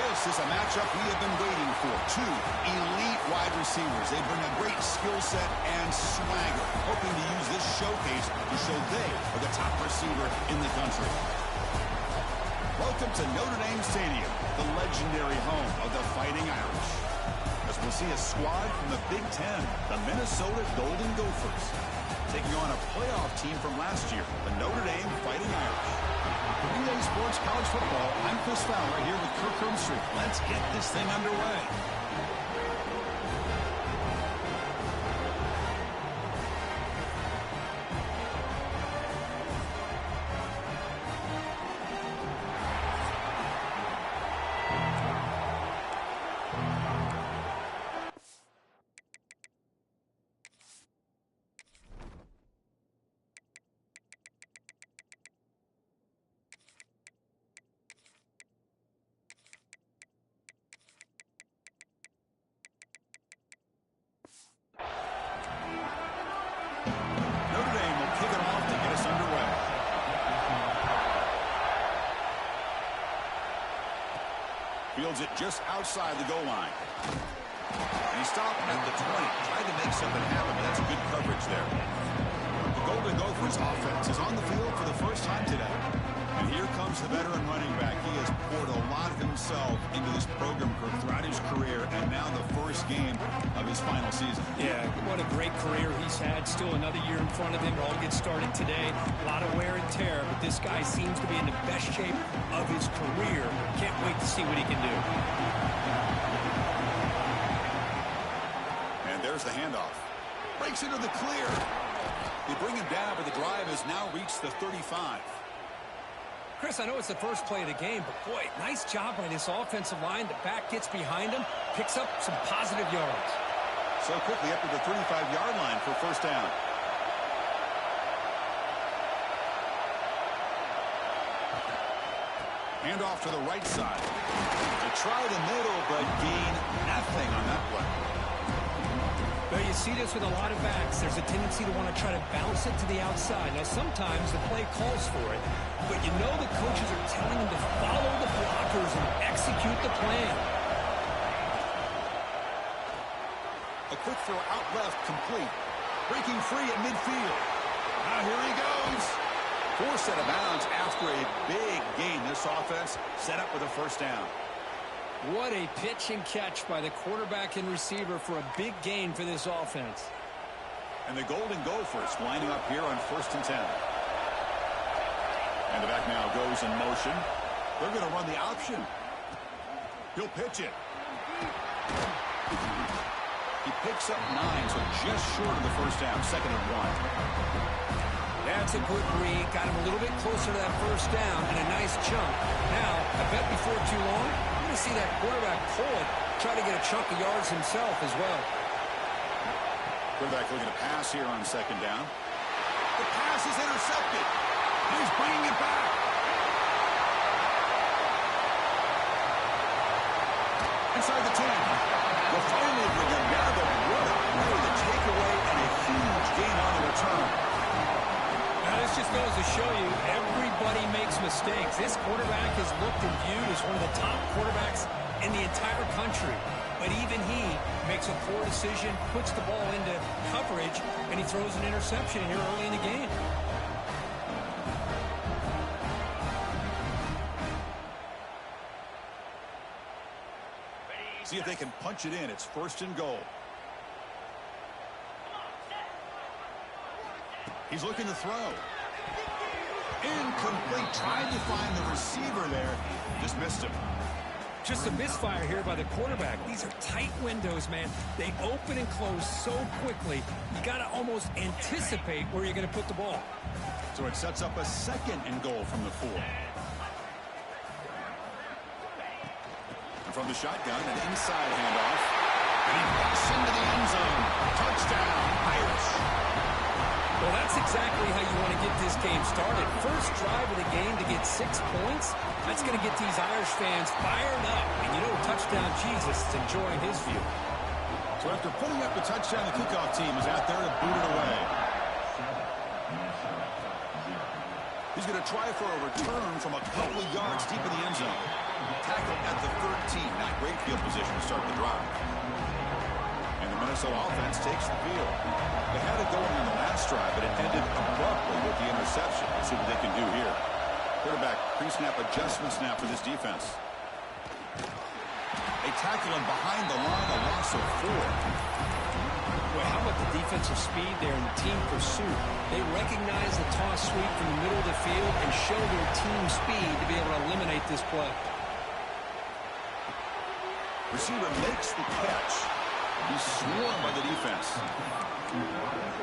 This is a matchup we have been waiting for. Two elite wide receivers. They bring a great skill set and swagger, hoping to use this showcase to show they are the top receiver in the country. Welcome to Notre Dame Stadium, the legendary home of the Fighting Irish. As we'll see a squad from the Big Ten, the Minnesota Golden Gophers, taking on a playoff team from last year, the Notre Dame Fighting Irish. For EA Sports College Football, I'm Chris Fowler here with Kirk Hermstreet. Let's get this thing underway. Fields it just outside the goal line. And he stopped at the 20. Tried to make something happen, but that's good coverage there. The Golden Gophers offense is on the field for the first time today. And here comes the veteran running back. He has poured a lot of himself into this program throughout his career, and now the first game of his final season. Yeah, what a great career he's had. Still another year in front of him. It all gets started today. A lot of wear and tear, but this guy seems to be in the best shape of his career. Can't wait to see what he can do. And there's the handoff. Breaks into the clear. They bring him down, but the drive has now reached the 35. Chris, I know it's the first play of the game, but boy, nice job by this offensive line. The back gets behind him, picks up some positive yards. So quickly up to the 35-yard line for first down. Handoff to the right side. They try the middle, but gain nothing on that play. Well, you see this with a lot of backs. There's a tendency to want to try to bounce it to the outside. Now, sometimes the play calls for it, but you know the coaches are telling them to follow the blockers and execute the plan. A quick throw out left, complete. Breaking free at midfield. Now here he goes. Forced out of bounds after a big gain. This offense set up with a first down. What a pitch and catch by the quarterback and receiver for a big gain for this offense. And the Golden Gophers lining up here on 1st and 10. And the back now goes in motion. They're going to run the option. He'll pitch it. He picks up 9, so just short of the first down. 2nd and 1. That's a good read. Got him a little bit closer to that first down and a nice jump. Now, I bet before too long, you're going to see that quarterback pull it, try to get a chunk of yards himself as well. Quarterback looking to pass here on 2nd down. The pass is intercepted. He's bringing it back. Inside the 10. Will finally bring him down, but what a takeaway and a huge gain on the return. Now, this just goes to show you everybody makes mistakes. This quarterback is looked and viewed as one of the top quarterbacks in the entire country. But even he makes a poor decision, puts the ball into coverage, and he throws an interception here early in the game. See if they can punch it in. It's 1st and goal. He's looking to throw. Incomplete. Tried to find the receiver there. Just missed him. Just a misfire here by the quarterback. These are tight windows, man. They open and close so quickly. You got to almost anticipate where you're going to put the ball. So it sets up a 2nd and goal from the 4. And from the shotgun, an inside handoff. And he walks into the end zone. Touchdown, Irish. Well, that's exactly how you want to get this game started. First drive of the game to get 6 points. That's going to get these Irish fans fired up. And you know, touchdown Jesus is enjoying his view. So after putting up the touchdown, the kickoff team is out there to boot it away. He's going to try for a return from a couple of yards deep in the end zone. Tackled at the 13. field position to start the drive. And the Minnesota offense takes the field. They had it going on the last drive, but it ended abruptly with the interception. Let's see what they can do here. Quarterback pre-snap adjustments now for this defense. They tackle him behind the line, a loss of 4. Well, how about the defensive speed there in the team pursuit? They recognize the toss sweep from the middle of the field and show their team speed to be able to eliminate this play. Receiver makes the catch. He's swarmed by the defense.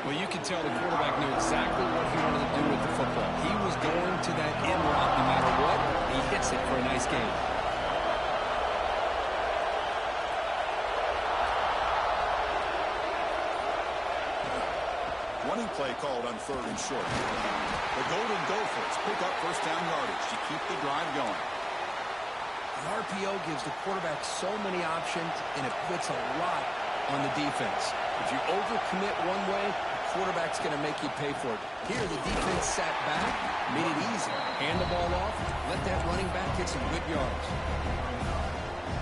Well, you can tell the quarterback knew exactly what he wanted to do with the football. He was going to that in route no matter what. He hits it for a nice gain. Running play called on 3rd and short. The Golden Gophers pick up first down yardage to keep the drive going. The RPO gives the quarterback so many options, and it puts a lot on the defense. If you overcommit one way, the quarterback's going to make you pay for it. Here, the defense sat back, made it easy. Hand the ball off, let that running back get some good yards.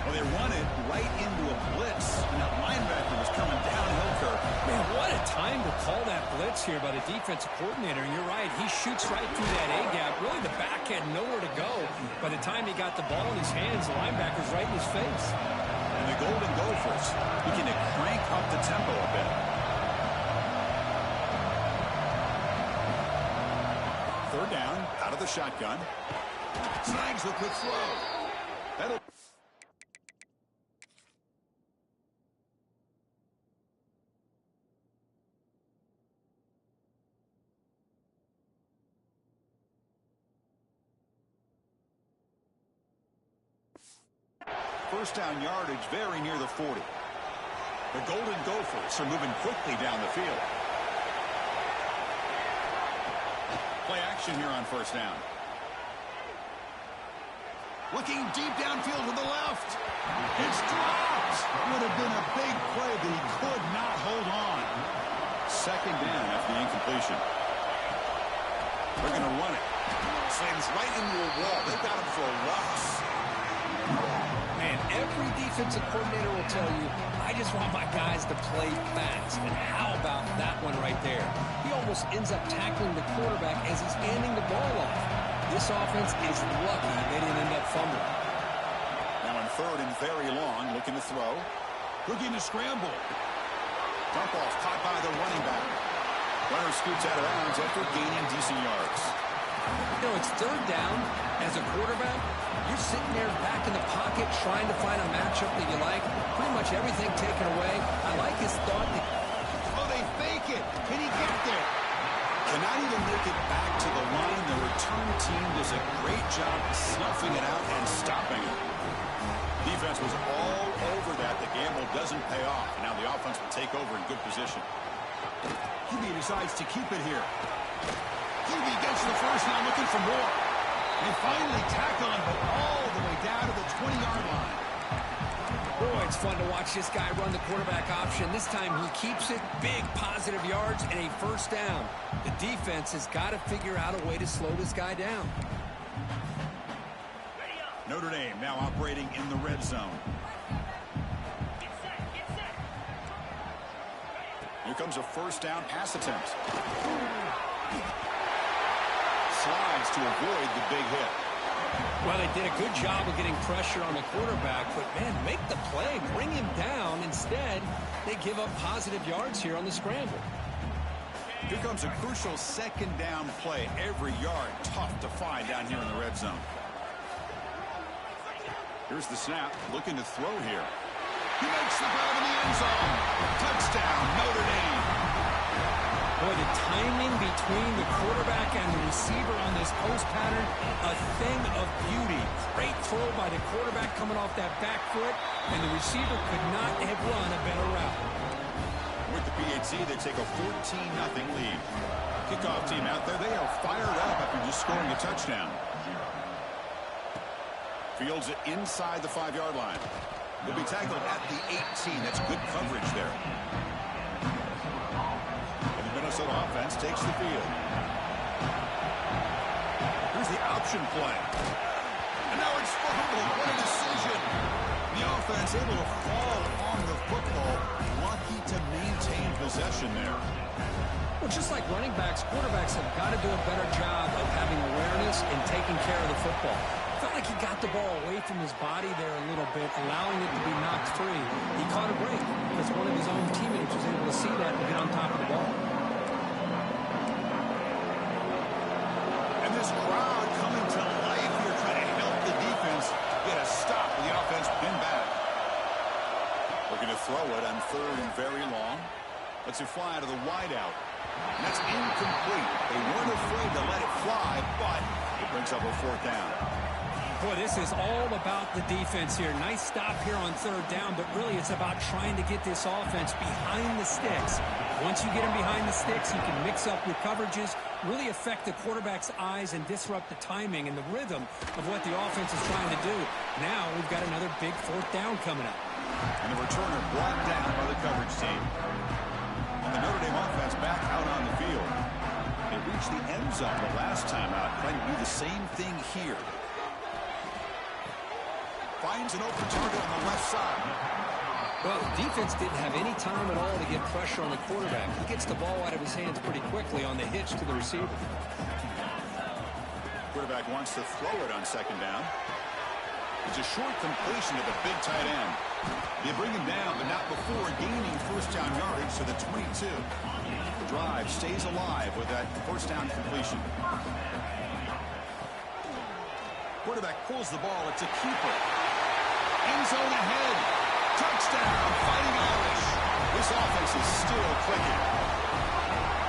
Well, they run it right into a blitz, and that linebacker was coming downhill curve. Man, what a time to call that blitz here by the defensive coordinator. And you're right, he shoots right through that A-gap. Really, the back had nowhere to go. By the time he got the ball in his hands, the linebacker's right in his face. And the Golden Gophers beginning to crank up the tempo a bit. 3rd down, out of the shotgun. Snags the quick throw. That'll... First down yardage very near the 40. The Golden Gophers are moving quickly down the field. Play action here on first down. Looking deep downfield to the left. It's dropped. Would have been a big play, but he could not hold on. 2nd down after the incompletion. They're going to run it. Slams right into a wall. They've got him for a loss. Man, every defensive coordinator will tell you, I just want my guys to play fast. And how about that one right there? He almost ends up tackling the quarterback as he's handing the ball off. This offense is lucky they didn't end up fumbling. Now on 3rd and very long, looking to throw. Looking to scramble. Dump off caught by the running back. Runner scoots out of bounds after gaining decent yards. You know, it's 3rd down. As a quarterback, you're sitting there back in the pocket trying to find a matchup that you like. Pretty much everything taken away. I like his thought. Oh, they fake it. Can he get there? Cannot even make it back to the line. The return team does a great job snuffing it out and stopping it. Defense was all over that. The gamble doesn't pay off. And now the offense will take over in good position. QB decides to keep it here. QB gets the first now, looking for more. They finally tackle him, but all the way down to the 20-yard line. Boy, it's fun to watch this guy run the quarterback option. This time he keeps it, big positive yards, and a first down. The defense has got to figure out a way to slow this guy down. Notre Dame now operating in the red zone. Here comes a first down pass attempt. Slides to avoid the big hit. Well, they did a good job of getting pressure on the quarterback, but, man, make the play, bring him down. Instead, they give up positive yards here on the scramble. Here comes a crucial 2nd down play. Every yard tough to find down here in the red zone. Here's the snap, looking to throw here. He makes the grab in the end zone. Touchdown, Notre Dame. Boy, the timing between the quarterback and the receiver on this post pattern, a thing of beauty. Great throw by the quarterback coming off that back foot, and the receiver could not have run a better route. With the PAT, they take a 14-0 lead. Kickoff team out there, they are fired up after just scoring a touchdown. Fields it inside the 5-yard line. He'll be tackled at the 18. That's good coverage there. And the Minnesota offense takes the field. Here's the option play. And now it's fumbled. What a decision. The offense Defense able to fall on the football. Lucky to maintain possession there. Well, just like running backs, quarterbacks have got to do a better job of having awareness and taking care of the football. Felt like he got the ball away from his body there a little bit, allowing it to be knocked free. He caught a break because one of his own teammates was able to see that and get on top of the ball. And this crowd coming to life here, trying to help the defense get a stop with the offense pinned back. Looking to throw it on third and very long. Lets it fly to the wideout. And that's incomplete. They weren't afraid to let it fly, but it brings up a fourth down. Boy, this is all about the defense here. Nice stop here on third down, but really it's about trying to get this offense behind the sticks. Once you get them behind the sticks, you can mix up your coverages, really affect the quarterback's eyes and disrupt the timing and the rhythm of what the offense is trying to do. Now we've got another big fourth down coming up. And the returner brought down by the coverage team. And the Notre Dame offense back out on the field. They reached the end zone the last time out, trying to do the same thing here. Finds an open target on the left side. Well, the defense didn't have any time at all to get pressure on the quarterback. He gets the ball out of his hands pretty quickly on the hitch to the receiver. Quarterback wants to throw it on second down. It's a short completion to the big tight end. They bring him down, but not before gaining first down yardage to the 22. The drive stays alive with that first down completion. Quarterback pulls the ball. It's a keeper. End zone ahead. Touchdown, Fighting Irish. This offense is still clicking.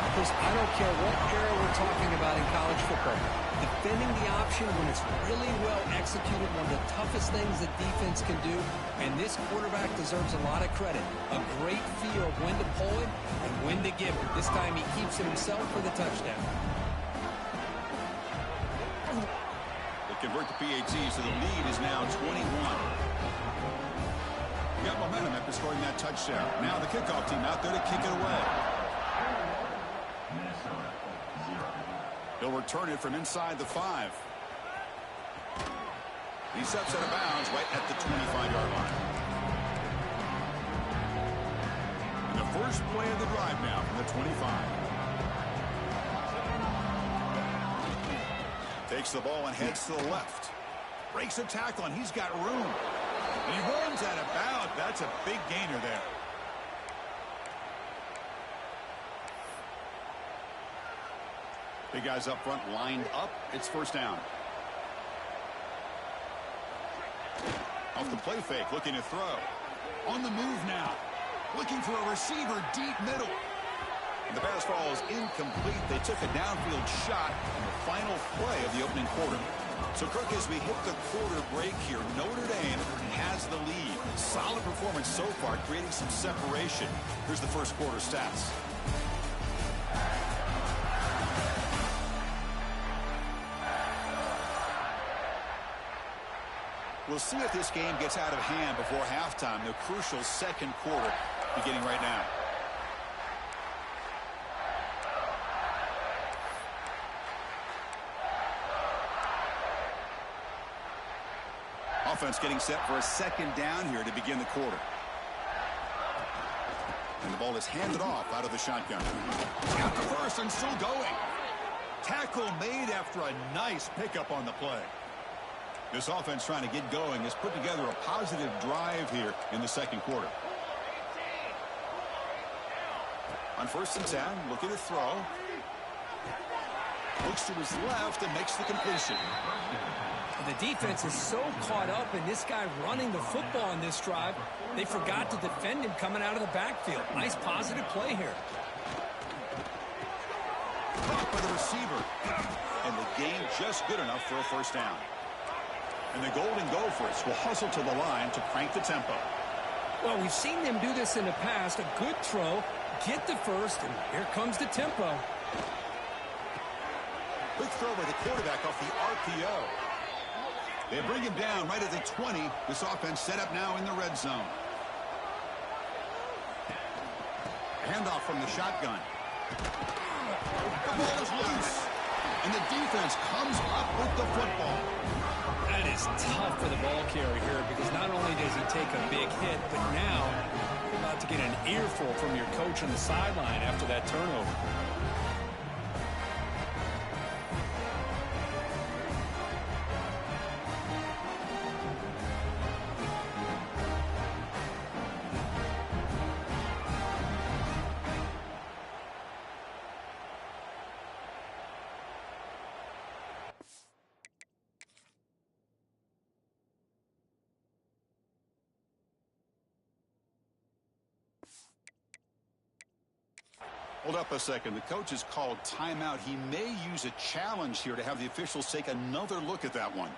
Because I don't care what era we're talking about in college football. Defending the option when it's really well executed, one of the toughest things that defense can do, and this quarterback deserves a lot of credit. A great feel of when to pull it and when to give it. This time he keeps it himself for the touchdown. They convert the PATs, so the lead is now 21. We got momentum after scoring that touchdown. Now the kickoff team out there to kick it away. He'll return it from inside the 5. He steps out of bounds right at the 25-yard line. And the first play of the drive now from the 25. Takes the ball and heads to the left. Breaks a tackle, and he's got room. He runs out of bounds. That's a big gainer there. Big guys up front lined up. It's first down. Off the play fake, looking to throw. On the move now. Looking for a receiver deep middle. And the pass ball is incomplete. They took a downfield shot in the final play of the opening quarter. So, Kirk, as we hit the quarter break here, Notre Dame has the lead. Solid performance so far, creating some separation. Here's the first quarter stats. We'll see if this game gets out of hand before halftime. The crucial second quarter beginning right now. Offense getting set for a second down here to begin the quarter. And the ball is handed off out of the shotgun. He's got the first and still going. Tackle made after a nice pickup on the play. This offense trying to get going has put together a positive drive here in the second quarter. On first and 10, looking to throw. Looks to his left and makes the completion. The defense is so caught up in this guy running the football in this drive, they forgot to defend him coming out of the backfield. Nice positive play here. Caught by the receiver. And the game just good enough for a first down. And the Golden Gophers will hustle to the line to crank the tempo. Well, we've seen them do this in the past. A good throw, get the first, and here comes the tempo. Quick throw by the quarterback off the RPO. They bring him down right at the 20. This offense set up now in the red zone. Handoff from the shotgun. The ball is loose. And the defense comes up with the football. That is tough for the ball carrier here because not only does he take a big hit, but now you're about to get an earful from your coach on the sideline after that turnover. Hold up a second. The coach has called timeout. He may use a challenge here to have the officials take another look at that one.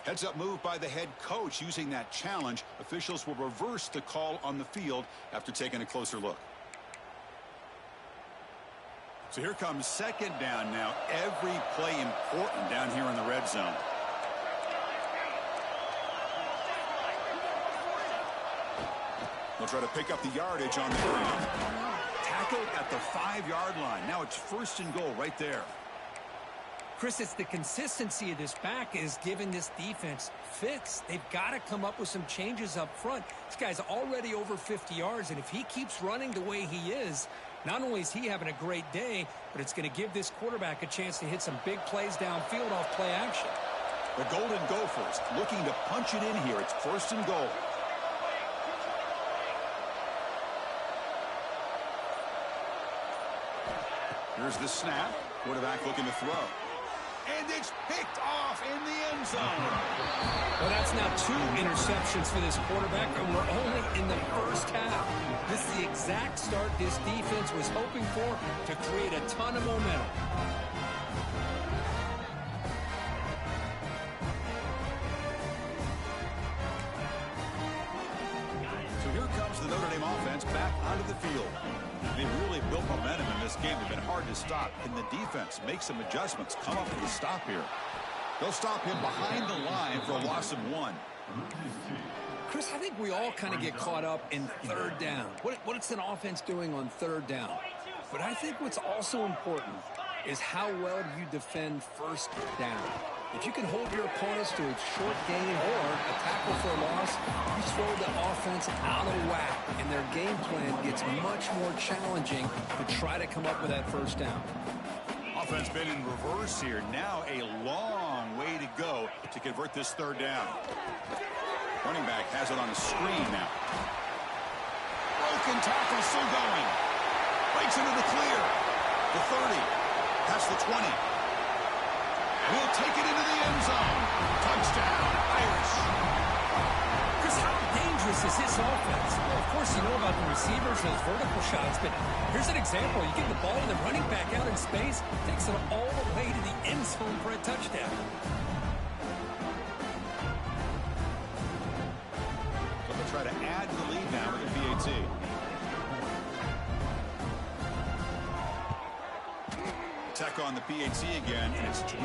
Heads up move by the head coach using that challenge. Officials will reverse the call on the field after taking a closer look. So here comes second down now. Every play important down here in the red zone. They'll try to pick up the yardage on the ground. Tackled at the 5-yard line. Now it's 1st and goal right there. Chris, it's the consistency of this back is giving this defense fits. They've got to come up with some changes up front. This guy's already over 50 yards, and if he keeps running the way he is, not only is he having a great day, but it's going to give this quarterback a chance to hit some big plays downfield off play action. The Golden Gophers looking to punch it in here. It's 1st and goal. Here's the snap. Quarterback looking to throw. And it's picked off in the end zone. Well, that's now 2 interceptions for this quarterback, and we're only in the first half. This is the exact start this defense was hoping for to create a ton of momentum. So here comes the Notre Dame offense back onto the field. They really built momentum in this game. They've been hard to stop. Can the defense make some adjustments? Come up with a stop here. They'll stop him behind the line for a loss of 1. Chris, I think we all kind of get caught up in 3rd down. What's an offense doing on 3rd down? But I think what's also important is how well do you defend 1st down. If you can hold your opponents to a short gain or a tackle for a loss, you throw the offense out of whack, and their game plan gets much more challenging to try to come up with that 1st down. Offense been in reverse here. Now a long way to go to convert this 3rd down. Running back has it on a screen now. Broken tackle still going. Breaks into the clear. The 30. Past the 20. Will take it into the end zone. Touchdown, Irish. Chris, how dangerous is this offense? Well, of course, you know about the receivers, those vertical shots, but here's an example. You get the ball and the running back out in space, takes it all the way to the end zone for a touchdown. So they'll try to add to the lead now with the PAT. Attack on the PAT again, and it's 28-0.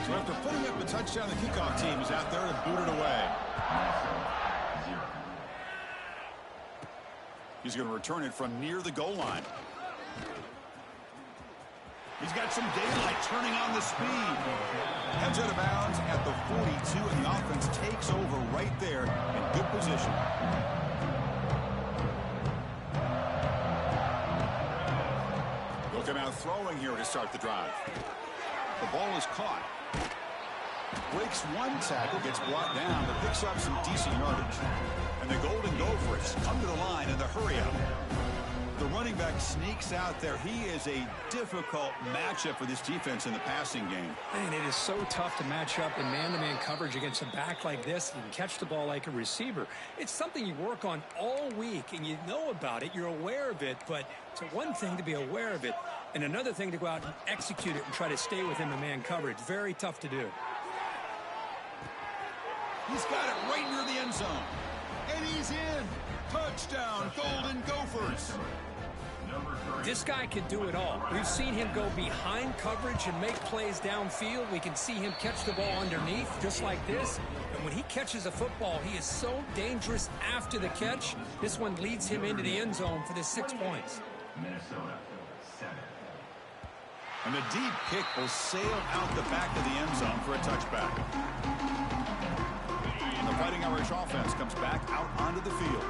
So after putting up the touchdown, the kickoff team is out there to boot it away. He's going to return it from near the goal line. He's got some daylight turning on the speed. Heads out of bounds at the 42, and the offense takes over right there in good position. They'll come out throwing here to start the drive. The ball is caught. Breaks one tackle, gets brought down, but picks up some decent yardage. And the Golden Gophers come to the line in the hurry-up. The running back sneaks out there. He is a difficult matchup for this defense in the passing game. Man, it is so tough to match up in man-to-man coverage against a back like this. You can catch the ball like a receiver. It's something you work on all week, and you know about it. You're aware of it, but it's one thing to be aware of it, and another thing to go out and execute it and try to stay within the man coverage. Very tough to do. He's got it right near the end zone. And he's in. Touchdown, Golden Gophers. This guy can do it all. We've seen him go behind coverage and make plays downfield. We can see him catch the ball underneath, just like this. And when he catches a football, he is so dangerous after the catch. This one leads him into the end zone for the 6 points. Minnesota, 7. And the deep kick will sail out the back of the end zone for a touchback. And the Fighting Irish offense comes back out onto the field.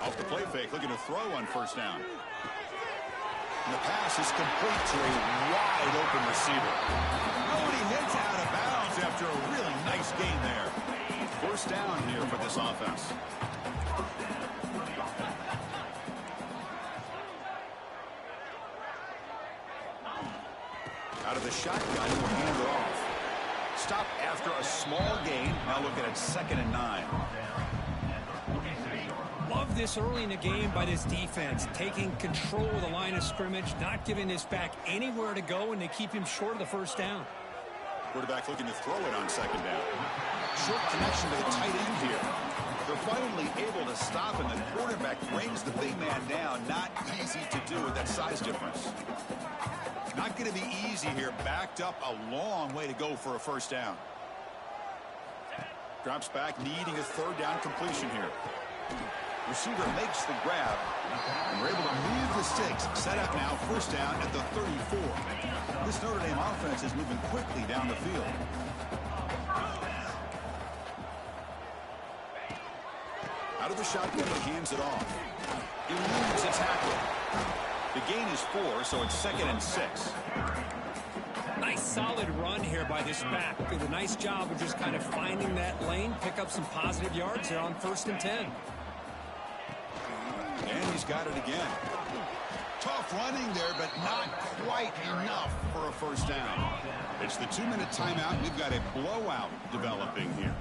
Off the play fake, looking to throw on first down. And the pass is complete to a wide open receiver. Oh, and he heads out of bounds after a really nice gain there. First down here for this offense. Out of the shotgun, he'll hand it off. Stop after a small gain. Now looking at 2nd and 9. Love this early in the game by this defense, taking control of the line of scrimmage, not giving this back anywhere to go, and they keep him short of the first down. Quarterback looking to throw it on 2nd down. Short connection to the tight end here. They're finally able to stop him. The quarterback brings the big man down. Not easy to do with that size difference. Not going to be easy here. Backed up a long way to go for a first down. Drops back, needing a 3rd down completion here. Receiver makes the grab, and we're able to move the sticks. Set up now, first down at the 34. This Notre Dame offense is moving quickly down the field. Out of the shotgun, he hands it off. Eludes a tackle. The gain is 4, so it's 2nd and 6. Nice solid run here by this back. Did a nice job of just kind of finding that lane, pick up some positive yards there on 1st and 10. And he's got it again. Tough running there, but not quite enough for a first down. It's the 2-minute timeout. We've got a blowout developing here.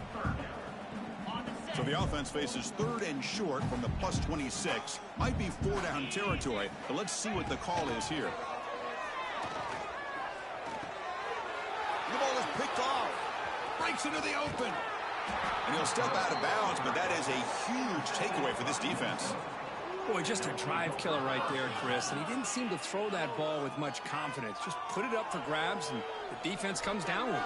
So the offense faces 3rd and short from the +26. Might be 4-down territory, but let's see what the call is here. The ball is picked off. Breaks into the open. And he'll step out of bounds, but that is a huge takeaway for this defense. Boy, just a drive killer right there, Chris. And he didn't seem to throw that ball with much confidence. Just put it up for grabs, and the defense comes down with it.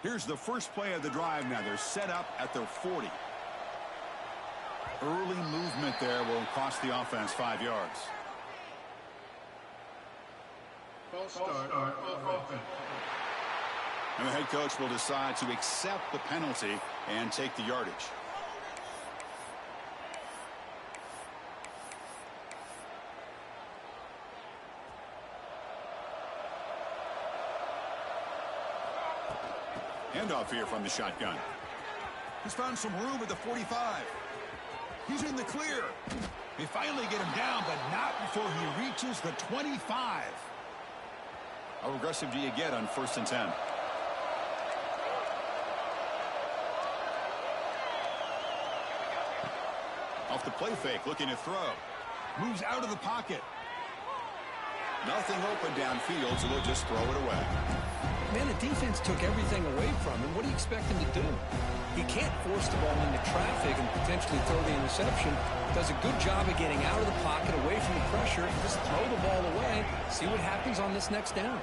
Here's the first play of the drive now. They're set up at their 40. Early movement there will cost the offense 5 yards. False start on offense. And the head coach will decide to accept the penalty and take the yardage. Handoff here from the shotgun. He's found some room at the 45. He's in the clear. They finally get him down, but not before he reaches the 25. How aggressive do you get on 1st and 10? Off the play fake, looking to throw. Moves out of the pocket. Nothing open downfield, so they'll just throw it away. Man, the defense took everything away from him. What do you expect him to do? He can't force the ball into traffic and potentially throw the interception. Does a good job of getting out of the pocket, away from the pressure, and just throw the ball away. See what happens on this next down.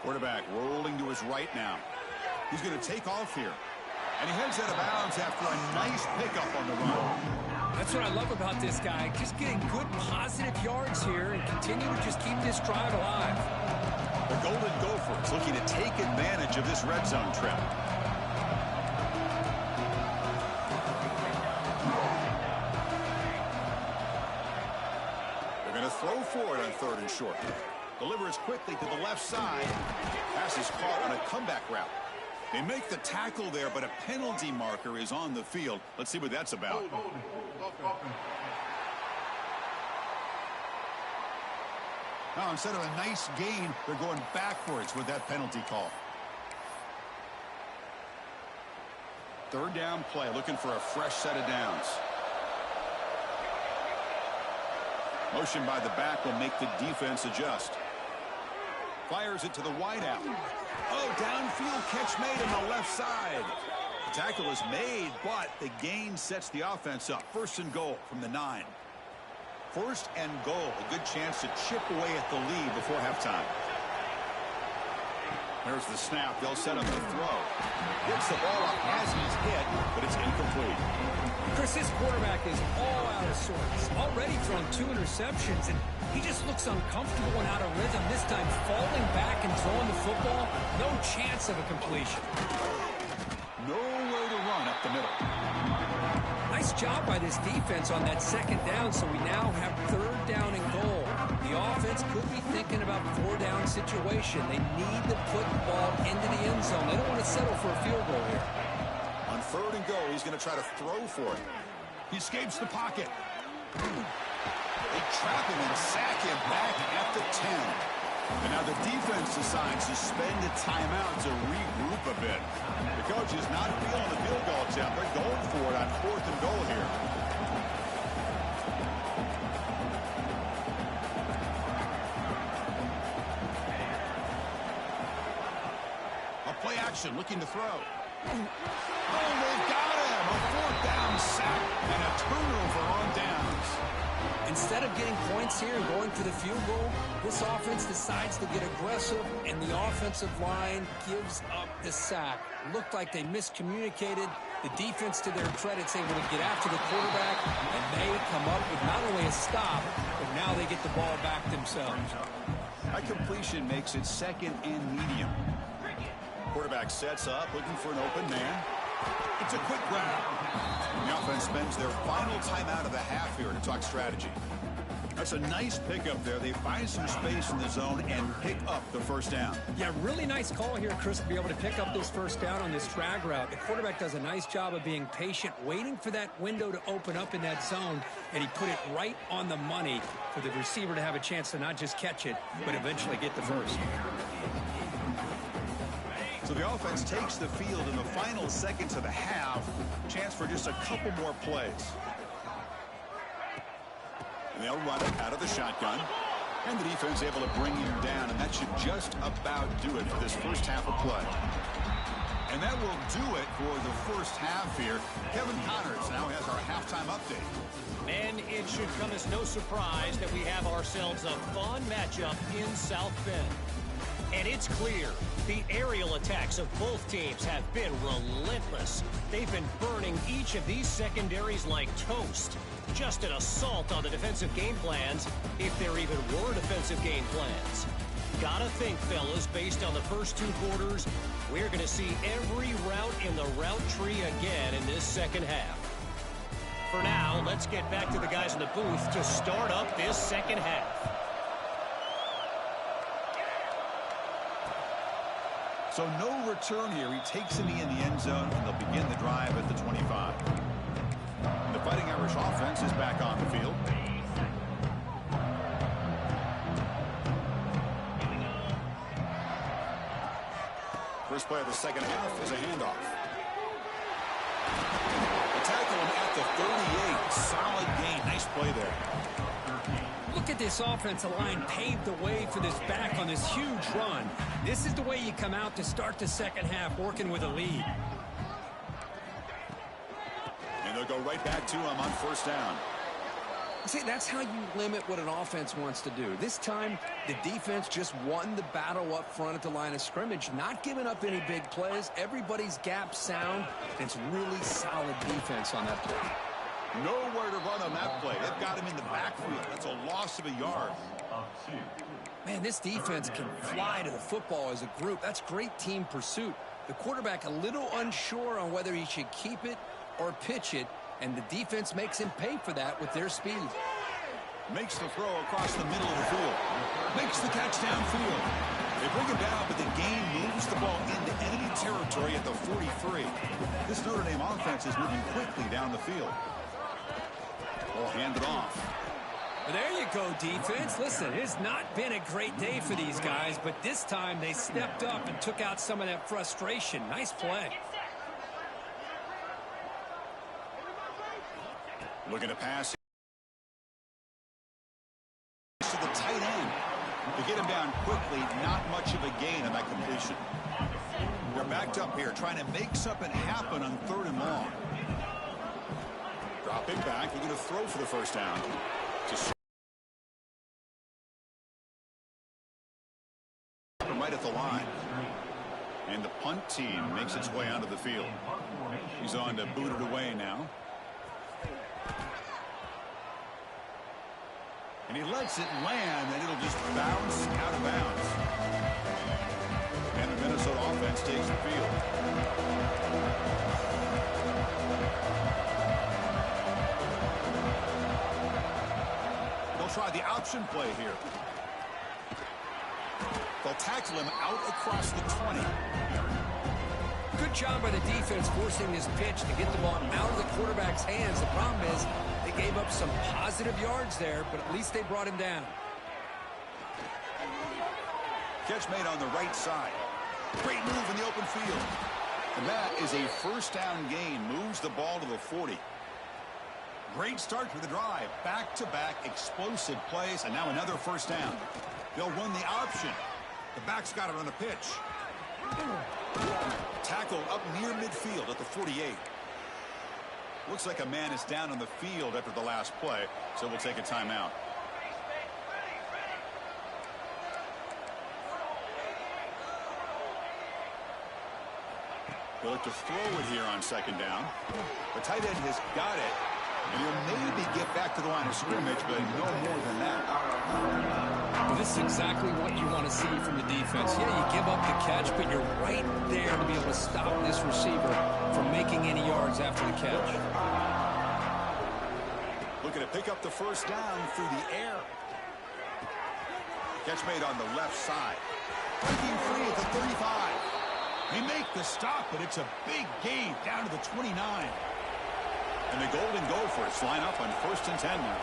Quarterback rolling to his right now. He's going to take off here. And he heads out of bounds after a nice pickup on the run. That's what I love about this guy. Just getting good positive yards here and continue to just keep this drive alive. The Golden Gophers looking to take advantage of this red zone trip. They're going to throw for it on 3rd and short. Delivers quickly to the left side. Pass is caught on a comeback route. They make the tackle there, but a penalty marker is on the field. Let's see what that's about. Now, instead of a nice gain, they're going backwards with that penalty call. Third down play, looking for a fresh set of downs. Motion by the back will make the defense adjust. Fires it to the wideout. Oh, downfield catch made on the left side. The tackle is made, but the gain sets the offense up. First and goal from the 9. First and goal. A good chance to chip away at the lead before halftime. There's the snap. They'll set up the throw. Gets the ball up as he's hit, but it's incomplete. Chris, this quarterback is all out of sorts. Already thrown 2 interceptions, and he just looks uncomfortable and out of rhythm. This time falling back and throwing the football. No chance of a completion. Nowhere to run up the middle. Nice job by this defense on that second down, so we now have third down and goal. The offense could be thinking about 4-down situation. They need to put the ball into the end zone. They don't want to settle for a field goal here. On third and goal, he's going to try to throw for it. He escapes the pocket. They trap him and sack him back at the 10. And now the defense decides to spend a timeout to regroup a bit. The coach is not feeling the field goal attempt. They're going for it on fourth and goal here. A play action, looking to throw. Oh, they've got him. A fourth down sack and a turnover on downs. Instead of getting points here and going for the field goal, this offense decides to get aggressive, and the offensive line gives up the sack. Looked like they miscommunicated. The defense, to their credit, is able to get after the quarterback, and they come up with not only a stop, but now they get the ball back themselves. That completion makes it second and medium. Quarterback sets up, looking for an open man. It's a quick grab. The offense spends their final timeout of the half here to talk strategy. That's a nice pickup there. They find some space in the zone and pick up the first down. Yeah, really nice call here, Chris, to be able to pick up this first down on this drag route. The quarterback does a nice job of being patient, waiting for that window to open up in that zone, and he put it right on the money for the receiver to have a chance to not just catch it, but eventually get the first. So the offense takes the field in the final seconds of the half. Chance for just a couple more plays. And they'll run it out of the shotgun. And the defense able to bring him down. And that should just about do it for this first half of play. And that will do it for the first half here. Kevin Connors now has our halftime update. And it should come as no surprise that we have ourselves a fun matchup in South Bend. And it's clear the aerial attacks of both teams have been relentless. They've been burning each of these secondaries like toast. Just an assault on the defensive game plans, if there even were defensive game plans. Gotta think, fellas, based on the first 2 quarters, we're going to see every route in the route tree again in this second half. For now, let's get back to the guys in the booth to start up this second half. So no return here. He takes a knee in the end zone, and they'll begin the drive at the 25. And the Fighting Irish offense is back on the field. First play of the second half is a handoff. The tackle him at the 38. Solid gain. Nice play there. Look at this offensive line paved the way for this back on this huge run. This is the way you come out to start the second half, working with a lead. And they'll go right back to him on first down. See, that's how you limit what an offense wants to do. This time, the defense just won the battle up front at the line of scrimmage, not giving up any big plays. Everybody's gap sound. It's really solid defense on that play. Nowhere to run on that play. They've got him in the backfield. That's a loss of a yard. Man, this defense can fly to the football as a group. That's great team pursuit. The quarterback a little unsure on whether he should keep it or pitch it, and the defense makes him pay for that with their speed. Makes the throw across the middle of the field. Makes the catch downfield. They bring him down, but the game moves the ball into enemy territory at the 43. This Notre Dame offense is moving quickly down the field. Ball handed off. Well, there you go, defense. Listen, it has not been a great day for these guys, but this time they stepped up and took out some of that frustration. Nice play. Looking to pass to the tight end. To get him down quickly, not much of a gain on that completion. They're backed up here, trying to make something happen on 3rd and long. Drop it back. They're going to throw for the first down. Right at the line. And the punt team makes its way onto the field. He's on to boot it away now. And he lets it land, and it'll just bounce out of bounds. And the Minnesota offense takes the field. They'll try the option play here. They'll tackle him out across the 20. Good job by the defense forcing this pitch to get the ball out of the quarterback's hands. The problem is they gave up some positive yards there, but at least they brought him down. Catch made on the right side. Great move in the open field. And that is a first down gain. Moves the ball to the 40. Great start for the drive. Back-to-back explosive plays, and now another first down. They'll run the option. The back's got it on the pitch. Tackle up near midfield at the 48. Looks like a man is down on the field after the last play, so we'll take a timeout. They'll look to throw it here on 2nd down. The tight end has got it, and he'll maybe get back to the line of scrimmage, but no more than that. Well, this is exactly what you want to see from the defense. Yeah, you give up the catch, but you're right there to be able to stop this receiver from making any yards after the catch. Looking to pick up the first down through the air. Catch made on the left side. Breaking free at the 35. They make the stop, but it's a big gain down to the 29. And the Golden Gophers line up on 1st and 10 now.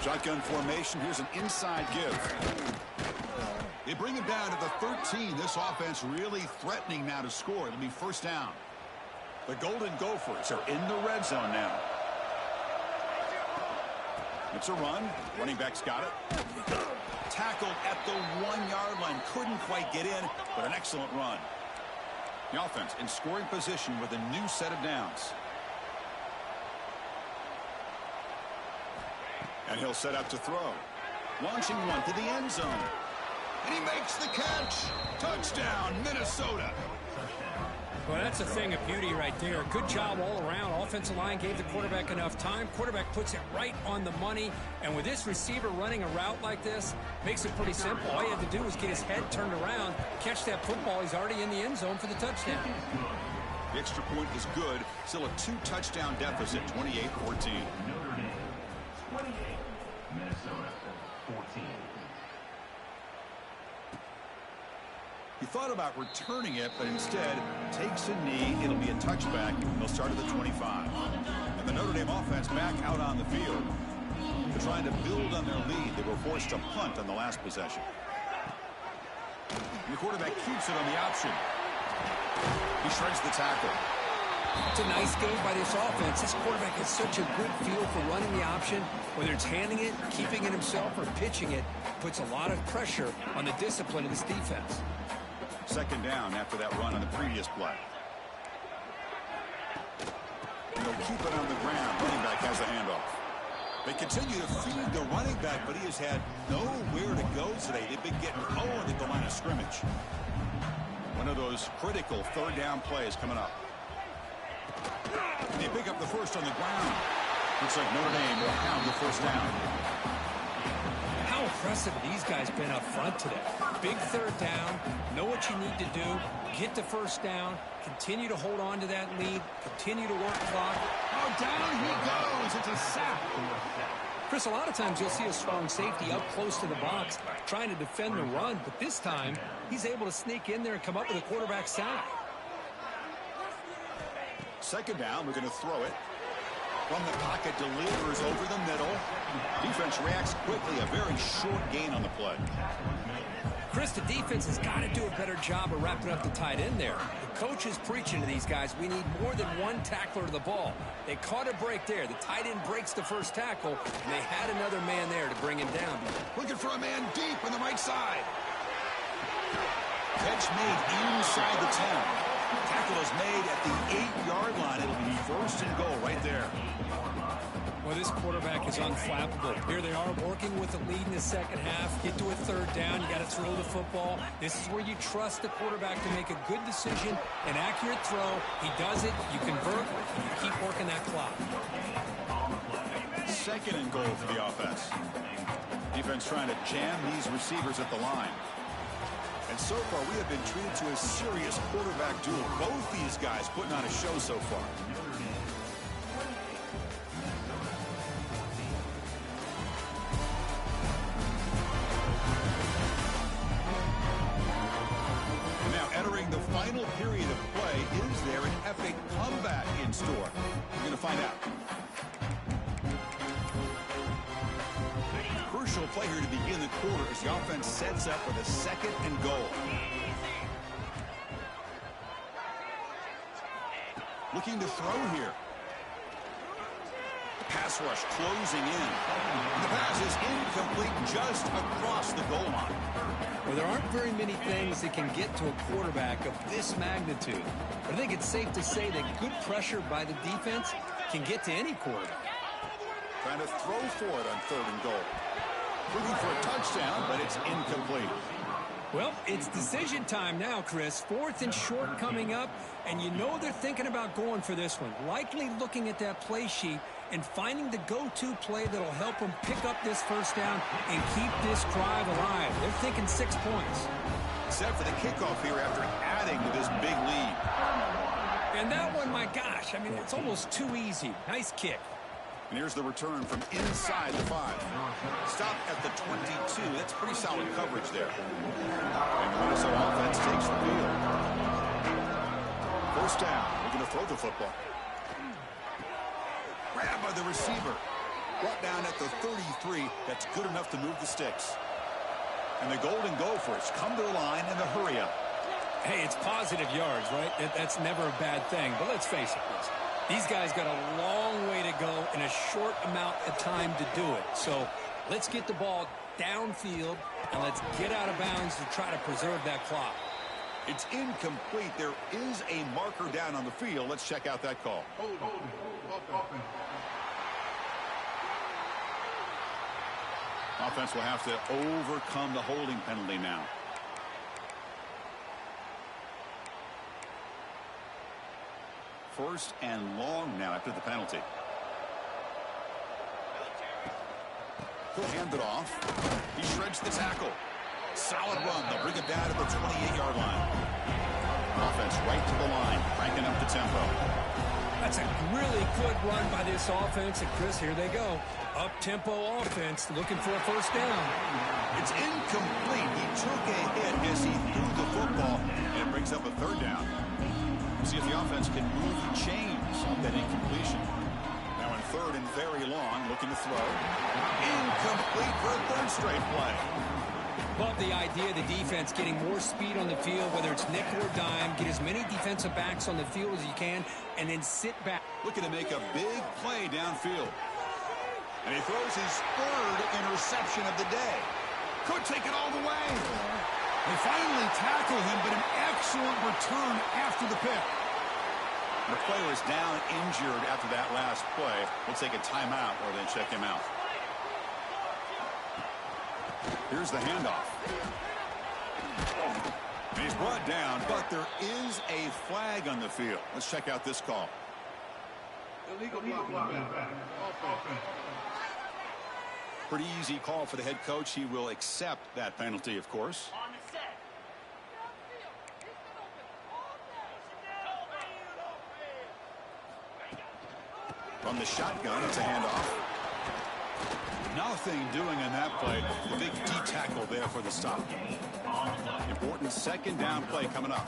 Shotgun formation. Here's an inside give. They bring him down to the 13. This offense really threatening now to score. It'll be first down. The Golden Gophers are in the red zone now. It's a run. Running back's got it. Tackled at the 1-yard line. Couldn't quite get in, but an excellent run. The offense in scoring position with a new set of downs. And he'll set up to throw. Launching one to the end zone. And he makes the catch. Touchdown, Minnesota. Well, that's a thing of beauty right there. Good job all around. Offensive line gave the quarterback enough time. Quarterback puts it right on the money. And with this receiver running a route like this, makes it pretty simple. All you had to do was get his head turned around, catch that football. He's already in the end zone for the touchdown. The extra point is good. Still a 2-touchdown deficit, 28-14. Notre Dame, 28. Minnesota, 14. He thought about returning it, but instead takes a knee. It'll be a touchback. They'll start at the 25. And the Notre Dame offense back out on the field. They're trying to build on their lead. They were forced to punt on the last possession. And the quarterback keeps it on the option. He shreds the tackle. It's a nice game by this offense. This quarterback has such a good feel for running the option. Whether it's handing it, keeping it himself, or pitching it, puts a lot of pressure on the discipline of this defense. 2nd down after that run on the previous play. They'll keep it on the ground. Running back has the handoff. They continue to feed the running back, but he has had nowhere to go today. They've been getting owned at the line of scrimmage. One of those critical 3rd down plays coming up. They pick up the first on the ground. Looks like Notre Dame will have the first down. How impressive have these guys been up front today? Big 3rd down, know what you need to do, get the first down, continue to hold on to that lead, continue to work clock. Oh, down he goes. It's a sack. Chris, a lot of times you'll see a strong safety up close to the box trying to defend the run, but this time he's able to sneak in there and come up with a quarterback sack. 2nd down, we're going to throw it. From the pocket, delivers over the middle. Defense reacts quickly. A very short gain on the play. Chris, the defense has got to do a better job of wrapping up the tight end there. The coach is preaching to these guys, we need more than one tackler to the ball. They caught a break there. The tight end breaks the first tackle, and they had another man there to bring him down. Looking for a man deep on the right side. Catch made inside the 10. Tackle is made at the 8-yard line. It'll be first and goal right there. Well, this quarterback is unflappable. Here they are working with the lead in the second half. Get to a third down. You got to throw the football. This is where you trust the quarterback to make a good decision, an accurate throw. He does it. You convert. And you keep working that clock. Second and goal for the offense. Defense trying to jam these receivers at the line. And so far, we have been treated to a serious quarterback duel. Both these guys putting on a show so far. Entering the final period of play, is there an epic comeback in store? We're going to find out. Crucial play here to begin the quarter as the offense sets up with a second and goal. Looking to throw here. Pass rush closing in. And the pass is incomplete just across the goal line. Well, there aren't very many things that can get to a quarterback of this magnitude. But I think it's safe to say that good pressure by the defense can get to any quarterback. Trying to throw for it on third and goal. Looking for a touchdown, but it's incomplete. Well, it's decision time now, Chris. Fourth and short coming up, and you know they're thinking about going for this one. Likely looking at that play sheet and finding the go-to play that'll help them pick up this first down and keep this drive alive. They're thinking 6 points. Set for the kickoff here after adding to this big lead. And that one, my gosh, I mean, it's almost too easy. Nice kick. And here's the return from inside the 5. Stop at the 22. That's pretty solid coverage there. And the Minnesota offense takes the field. First down. We're going to throw the football. Grab by the receiver. Brought down at the 33. That's good enough to move the sticks. And the golden gophers come to the line in the hurry up. Hey, it's positive yards, right? That's never a bad thing. But let's face it, Chris. These guys got a long way to go in a short amount of time to do it. So let's get the ball downfield and let's get out of bounds to try to preserve that clock. It's incomplete. There is a marker down on the field. Let's check out that call. Offense will have to overcome the holding penalty now. First and long now after the penalty. He'll hand it off. He shreds the tackle. Solid run. They'll bring it down to the 28-yard line. Offense right to the line, cranking up the tempo. That's a really good run by this offense. And Chris, here they go. Up-tempo offense looking for a first down. It's incomplete. He took a hit as he threw the football, and it brings up a third down. See if the offense can move the chains on that incompletion. Now in third and very long, looking to throw. Incomplete for a third straight play. Love the idea of the defense getting more speed on the field, whether it's nickel or dime, get as many defensive backs on the field as you can, and then sit back. Looking to make a big play downfield. And he throws his third interception of the day. Could take it all the way. They finally tackle him, but an excellent return after the pick. The player is down injured after that last play. We'll take a timeout or then check him out. Here's the handoff. And he's brought down, but there is a flag on the field. Let's check out this call. Illegal block. Pretty easy call for the head coach. He will accept that penalty, of course. From the shotgun, it's a handoff. Nothing doing in that play. The big D tackle there for the stop. Important second down play coming up.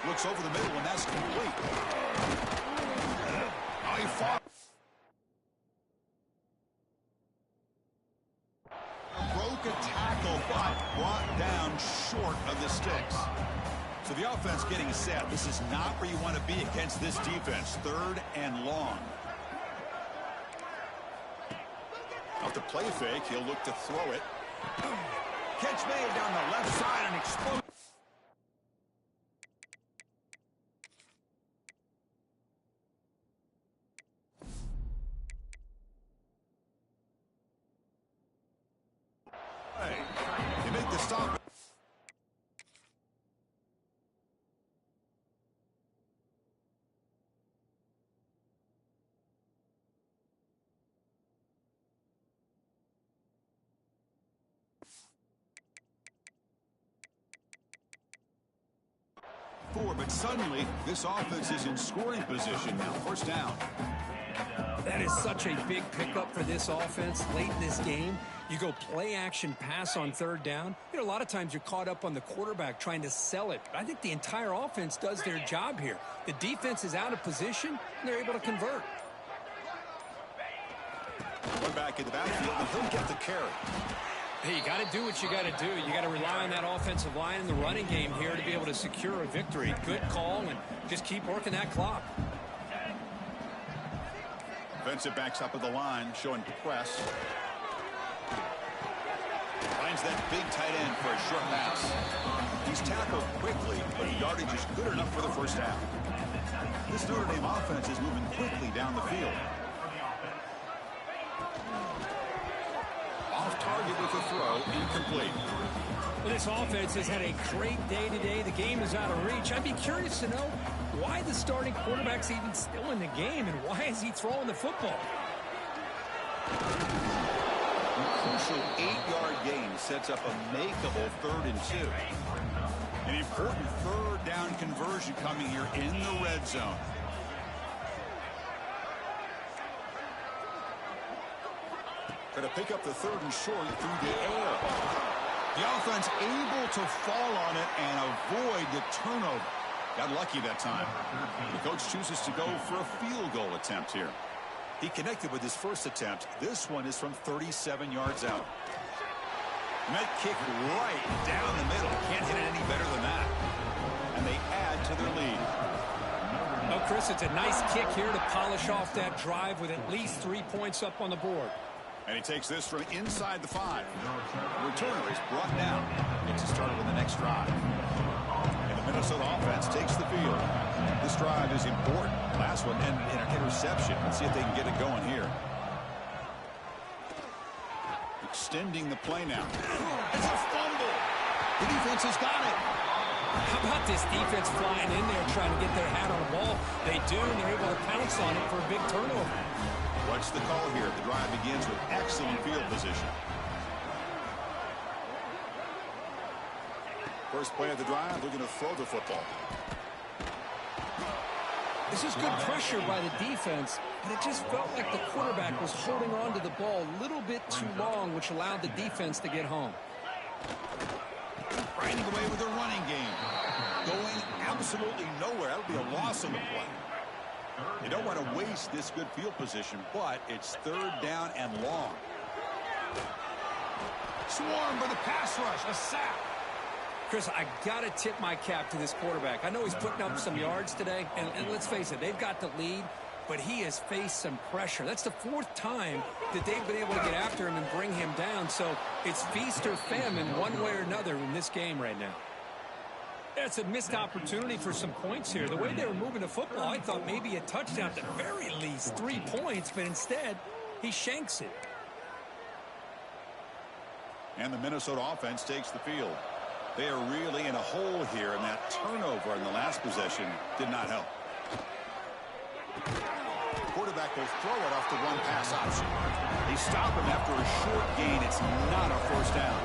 Looks over the middle, and that's complete. Oh, he fought. Broke a tackle, but brought down short of the sticks. So the offense getting set. This is not where you want to be against this defense. 3rd and long. Off the play fake, he'll look to throw it. Catch made down the left side and explode. You make the stop. But suddenly, this offense is in scoring position now. 1st down. That is such a big pickup for this offense late in this game. You go play action pass on 3rd down. You know, a lot of times you're caught up on the quarterback trying to sell it. I think the entire offense does their job here. The defense is out of position, and they're able to convert. One back in the backfield, and he'll get the carry. Hey, you got to do what you got to do. You got to rely on that offensive line in the running game here to be able to secure a victory. Good call, and just keep working that clock. Defensive backs up at the line, showing press. Finds that big tight end for a short pass. He's tackled quickly, but the yardage is good enough for the 1st down. This Notre Dame offense is moving quickly down the field. Off target with a throw, incomplete. Well, this offense has had a great day today. The game is out of reach. I'd be curious to know why the starting quarterback's even still in the game, and why is he throwing the football? A crucial 8-yard gain sets up a makeable 3rd and 2. An important 3rd down conversion coming here in the red zone. Going to pick up the 3rd and short through the air. The offense able to fall on it and avoid the turnover. Got lucky that time. The coach chooses to go for a field goal attempt here. He connected with his first attempt. This one is from 37 yards out. And that kick right down the middle. Can't hit it any better than that. And they add to their lead. Oh, Chris, it's a nice kick here to polish off that drive with at least 3 points up on the board. And he takes this from inside the 5. The returner is brought down. Gets it started with the next drive. And the Minnesota offense takes the field. This drive is important. Last one ended in an interception. Let's see if they can get it going here. Extending the play now. It's a fumble. The defense has got it. How about this defense flying in there trying to get their hat on the ball? They do, and they're able to pounce on it for a big turnover. What's the call here? The drive begins with excellent field position. First play of the drive, they're going to throw the football. This is good pressure by the defense, but it just felt like the quarterback was holding on to the ball a little bit too long, which allowed the defense to get home. Riding away with a running game. Going absolutely nowhere. That'll be a loss on the play. You don't want to waste this good field position, but it's 3rd down and long. Swarmed by the pass rush, a sack. Chris, I got to tip my cap to this quarterback. I know he's putting up some yards today, and let's face it, they've got the lead, but he has faced some pressure. That's the 4th time that they've been able to get after him and bring him down, so it's feast or famine one way or another in this game right now. That's a missed opportunity for some points here. The way they were moving the football, I thought maybe a touchdown, at the very least 3 points, but instead, he shanks it. And the Minnesota offense takes the field. They are really in a hole here, and that turnover in the last possession did not help. The quarterback will throw it off the one pass option. They stop him after a short gain. It's not a 1st down.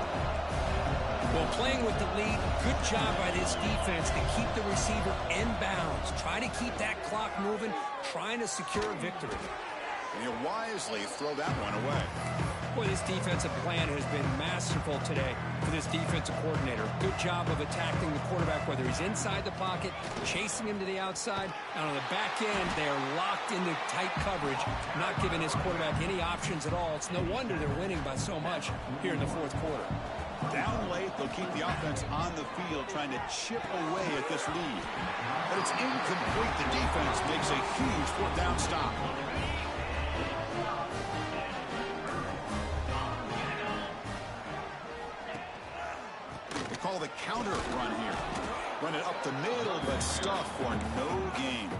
Well, playing with the lead, good job by this defense to keep the receiver in bounds. Try to keep that clock moving, trying to secure a victory. And he'll wisely throw that one away. Boy, this defensive plan has been masterful today for this defensive coordinator. Good job of attacking the quarterback, whether he's inside the pocket, chasing him to the outside, and on the back end, they are locked into tight coverage, not giving his quarterback any options at all. It's no wonder they're winning by so much here in the fourth quarter. Down late, they'll keep the offense on the field, trying to chip away at this lead. But it's incomplete. The defense makes a huge fourth down stop. They call the counter run here. Run it up the middle, but stuff for no gain.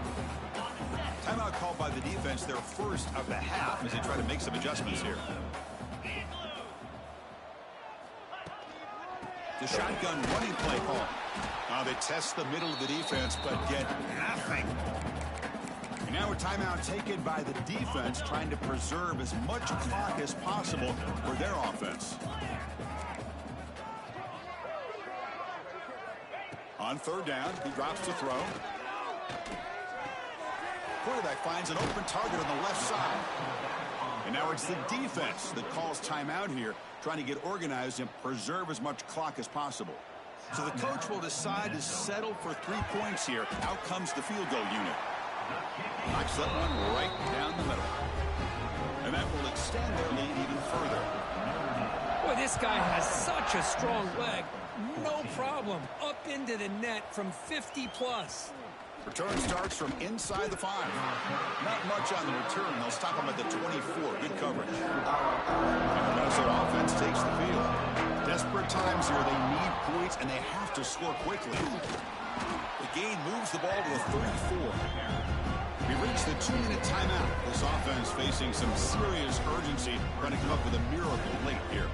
Timeout called by the defense, their first of the half, as they try to make some adjustments here. The shotgun running play call. They test the middle of the defense, but get nothing. And now a timeout taken by the defense, trying to preserve as much clock as possible for their offense. On third down, he drops to throw. Quarterback finds an open target on the left side. And now it's the defense that calls timeout here, trying to get organized and preserve as much clock as possible. So the coach will decide to settle for 3 points here. Out comes the field goal unit. Knocks that one right down the middle. And that will extend their lead even further. Boy, this guy has such a strong leg. No problem. Up into the net from 50 plus. Return starts from inside the 5. Not much on the return. They'll stop him at the 24. Good coverage. And the Minnesota offense takes the field. Desperate times here. They need points, and they have to score quickly. The game moves the ball to the 34. We reach the 2-minute timeout. This offense facing some serious urgency, trying to come up with a miracle late here.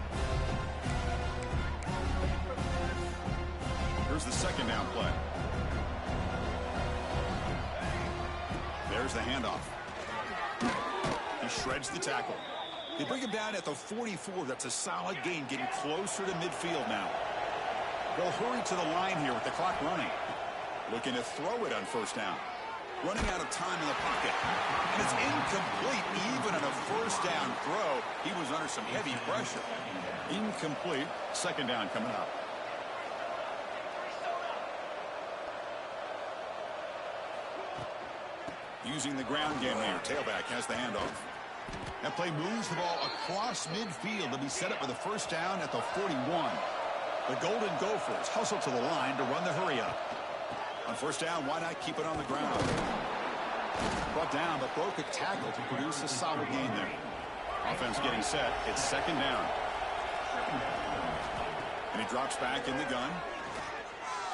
Here's the second down play. There's the handoff. He shreds the tackle. They bring him down at the 44. That's a solid gain, getting closer to midfield now. They'll hurry to the line here with the clock running. Looking to throw it on first down. Running out of time in the pocket. And it's incomplete. Even on a first down throw, he was under some heavy pressure. Incomplete. Second down coming up. Using the ground game here. Tailback has the handoff. That play moves the ball across midfield to be set up with a first down at the 41. The Golden Gophers hustle to the line to run the hurry up. On first down, why not keep it on the ground? Brought down, but broke a tackle to produce a solid gain there. Offense getting set. It's second down. And he drops back in the gun.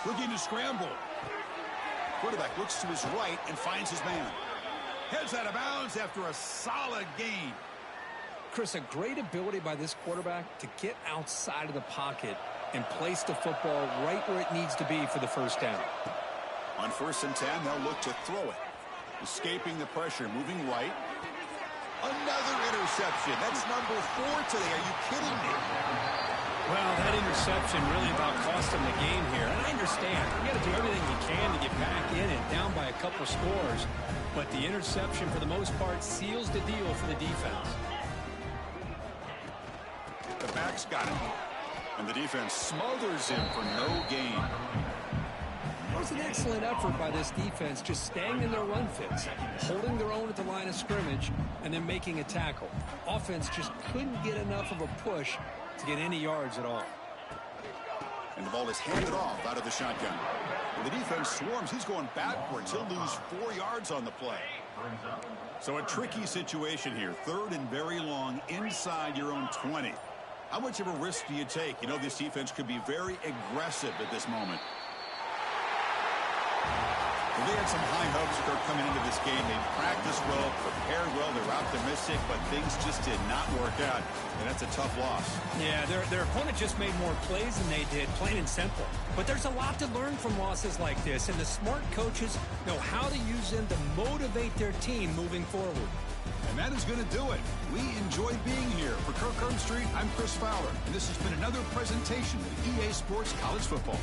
Looking to scramble. Quarterback looks to his right and finds his man. Heads out of bounds after a solid gain. Chris, a great ability by this quarterback to get outside of the pocket and place the football right where it needs to be for the first down. On 1st and 10, they'll look to throw it. Escaping the pressure, moving right. Another interception. That's number 4 today. Are you kidding me? Well, that interception really about cost them the game here. And I understand. You got to do everything you can to get back in and down by a couple scores. But the interception, for the most part, seals the deal for the defense. The back's got him. And the defense smothers him for no gain. It was an excellent effort by this defense, just staying in their run fits, holding their own at the line of scrimmage, and then making a tackle. Offense just couldn't get enough of a push to get any yards at all. And the ball is handed off out of the shotgun. When the defense swarms, he's going backwards. He'll lose 4 yards on the play. So a tricky situation here. 3rd and very long inside your own 20. How much of a risk do you take? You know, this defense could be very aggressive at this moment. Well, they had some high hopes that they're coming into this game. They practiced well, prepared well, they were optimistic, but things just did not work out, and that's a tough loss. Yeah, their opponent just made more plays than they did, plain and simple. But there's a lot to learn from losses like this, and the smart coaches know how to use them to motivate their team moving forward. And that is going to do it. We enjoyed being here. For Kirk Street, I'm Chris Fowler, and this has been another presentation of EA Sports College Football.